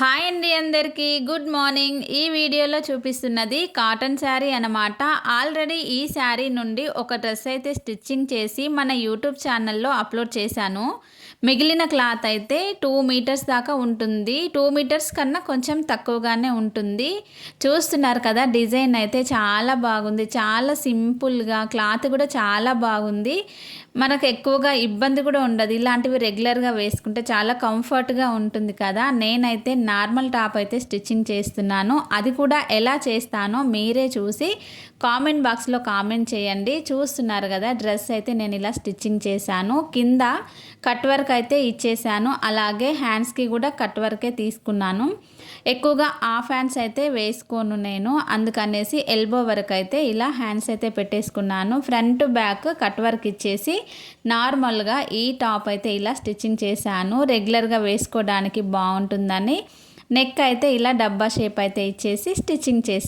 Hi అండి అందరికీ good morning. ఈ వీడియోలో చూపిస్తున్నది కాటన్ శారీ అన్నమాట. ఆల్రెడీ ఈ శారీ నుండి ఒక డ్రెస్ అయితే స్టిచ్చింగ్ చేసి మన యూట్యూబ్ ఛానల్లో అప్లోడ్ చేశాను. మిగిలిన క్లాత్ అయితే 2 మీటర్స్ దాకా ఉంటుంది. 2 మీటర్స్ కన్నా కొంచెం తక్కువగానే ఉంటుంది. చూస్తున్నారు కదా, డిజైన్ అయితే చాలా బాగుంది. చాలా సింపుల్గా, క్లాత్ కూడా చాలా బాగుంది. మనకు ఎక్కువగా ఇబ్బంది కూడా ఉండదు. ఇలాంటివి రెగ్యులర్గా వేసుకుంటే చాలా కంఫర్ట్గా ఉంటుంది కదా. నేనైతే నార్మల్ టాప్ అయితే స్టిచ్చింగ్ చేస్తున్నాను. అది కూడా ఎలా చేస్తానో మీరే చూసి కామెంట్ బాక్స్లో కామెంట్ చేయండి. చూస్తున్నారు కదా, డ్రెస్ అయితే నేను ఇలా స్టిచ్చింగ్ చేశాను. కింద కట్ వర్క్ అయితే ఇచ్చేసాను. అలాగే హ్యాండ్స్కి కూడా కట్ వర్కే తీసుకున్నాను. ఎక్కువగా హాఫ్ హ్యాండ్స్ అయితే వేసుకోను నేను, అందుకనేసి ఎల్బో వరకు అయితే ఇలా హ్యాండ్స్ అయితే పెట్టేసుకున్నాను. ఫ్రంట్ బ్యాక్ కట్ వర్క్ ఇచ్చేసి నార్మల్గా ఈ టాప్ అయితే ఇలా స్టిచ్చింగ్ చేశాను. రెగ్యులర్గా వేసుకోవడానికి బాగుంటుందని నెక్ అయితే ఇలా డబ్బా షేప్ అయితే ఇచ్చేసి స్టిచ్చింగ్ చేసి